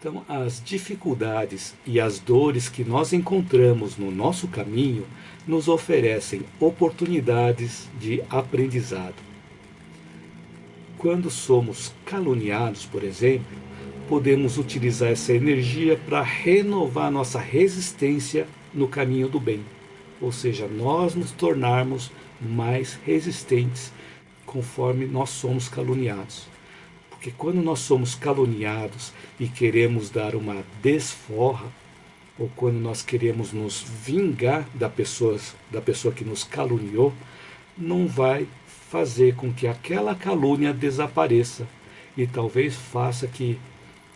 Então, as dificuldades e as dores que nós encontramos no nosso caminho nos oferecem oportunidades de aprendizado. Quando somos caluniados, por exemplo, podemos utilizar essa energia para renovar nossa resistência no caminho do bem, ou seja, nós nos tornarmos mais resistentes conforme nós somos caluniados. Porque quando nós somos caluniados e queremos dar uma desforra, ou quando nós queremos nos vingar da pessoa que nos caluniou, não vai fazer com que aquela calúnia desapareça e talvez faça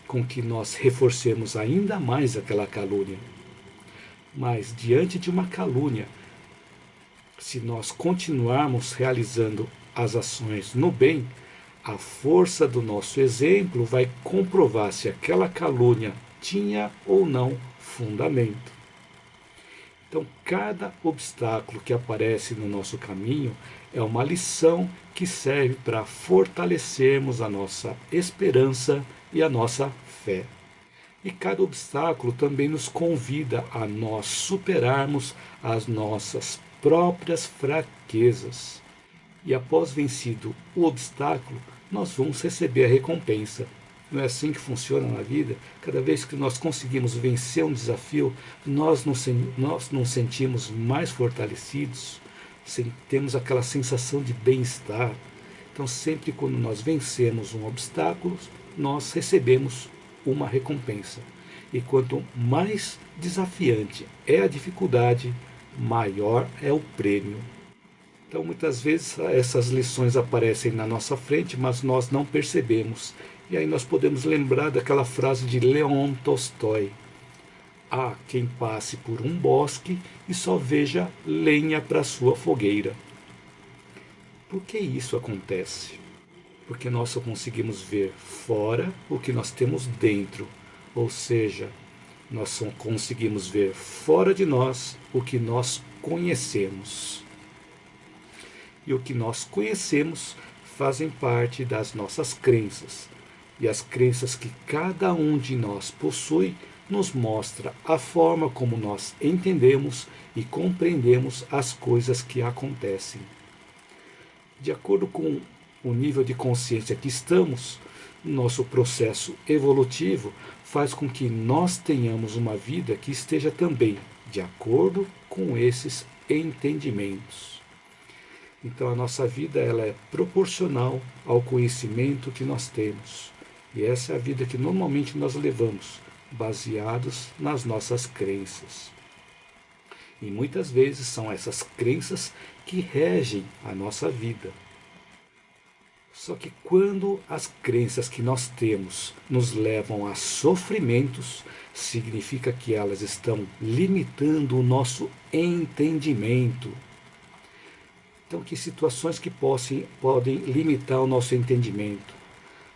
com que nós reforcemos ainda mais aquela calúnia. Mas diante de uma calúnia, se nós continuarmos realizando as ações no bem, a força do nosso exemplo vai comprovar se aquela calúnia tinha ou não fundamento. Então, cada obstáculo que aparece no nosso caminho é uma lição que serve para fortalecermos a nossa esperança e a nossa fé. E cada obstáculo também nos convida a nós superarmos as nossas próprias fraquezas. E após vencido o obstáculo, nós vamos receber a recompensa. Não é assim que funciona na vida? Cada vez que nós conseguimos vencer um desafio, nós nos sentimos mais fortalecidos, temos aquela sensação de bem-estar. Então, sempre quando nós vencemos um obstáculo, nós recebemos uma recompensa. E quanto mais desafiante é a dificuldade, maior é o prêmio. Então, muitas vezes, essas lições aparecem na nossa frente, mas nós não percebemos. E aí nós podemos lembrar daquela frase de Leon Tolstói: há quem passe por um bosque e só veja lenha para sua fogueira. Por que isso acontece? Porque nós só conseguimos ver fora o que nós temos dentro. Ou seja, nós só conseguimos ver fora de nós o que nós conhecemos. E o que nós conhecemos fazem parte das nossas crenças. E as crenças que cada um de nós possui nos mostra a forma como nós entendemos e compreendemos as coisas que acontecem. De acordo com o nível de consciência que estamos, nosso processo evolutivo faz com que nós tenhamos uma vida que esteja também de acordo com esses entendimentos. Então a nossa vida ela é proporcional ao conhecimento que nós temos. E essa é a vida que normalmente nós levamos, baseados nas nossas crenças. E muitas vezes são essas crenças que regem a nossa vida. Só que quando as crenças que nós temos nos levam a sofrimentos, significa que elas estão limitando o nosso entendimento. Então, que situações que podem limitar o nosso entendimento?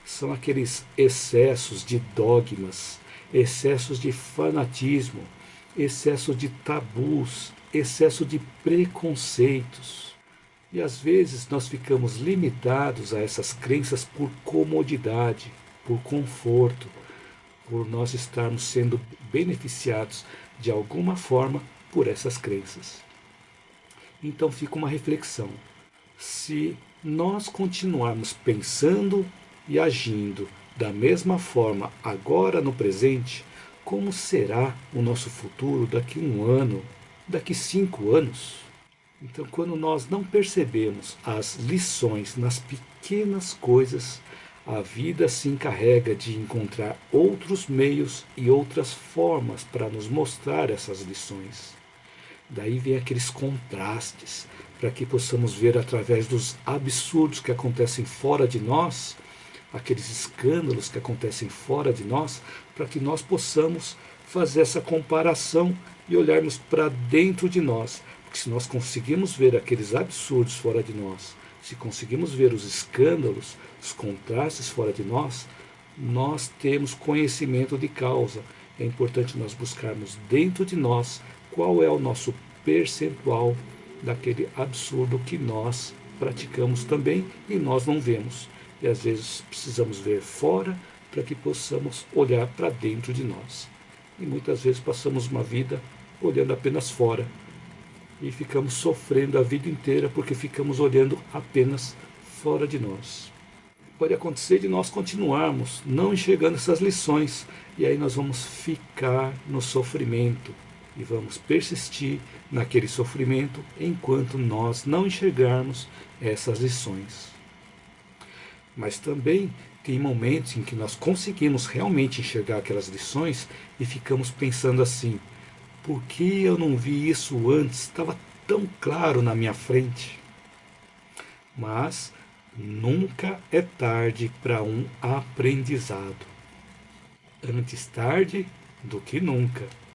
São aqueles excessos de dogmas, excessos de fanatismo, excesso de tabus, excesso de preconceitos. E às vezes nós ficamos limitados a essas crenças por comodidade, por conforto, por nós estarmos sendo beneficiados de alguma forma por essas crenças. Então fica uma reflexão. Se nós continuarmos pensando e agindo da mesma forma agora no presente, como será o nosso futuro daqui 1 ano, daqui 5 anos? Então, quando nós não percebemos as lições nas pequenas coisas, a vida se encarrega de encontrar outros meios e outras formas para nos mostrar essas lições. Daí vem aqueles contrastes, para que possamos ver através dos absurdos que acontecem fora de nós, aqueles escândalos que acontecem fora de nós, para que nós possamos fazer essa comparação e olharmos para dentro de nós. Porque se nós conseguimos ver aqueles absurdos fora de nós, se conseguimos ver os escândalos, os contrastes fora de nós, nós temos conhecimento de causa. É importante nós buscarmos dentro de nós qual é o nosso percentual daquele absurdo que nós praticamos também e nós não vemos. E às vezes precisamos ver fora para que possamos olhar para dentro de nós. E muitas vezes passamos uma vida olhando apenas fora e ficamos sofrendo a vida inteira porque ficamos olhando apenas fora de nós. Pode acontecer de nós continuarmos não enxergando essas lições, e aí nós vamos ficar no sofrimento e vamos persistir naquele sofrimento enquanto nós não enxergarmos essas lições. Mas também tem momentos em que nós conseguimos realmente enxergar aquelas lições e ficamos pensando assim: por que eu não vi isso antes? Estava tão claro na minha frente. Mas nunca é tarde para um aprendizado. Antes tarde do que nunca.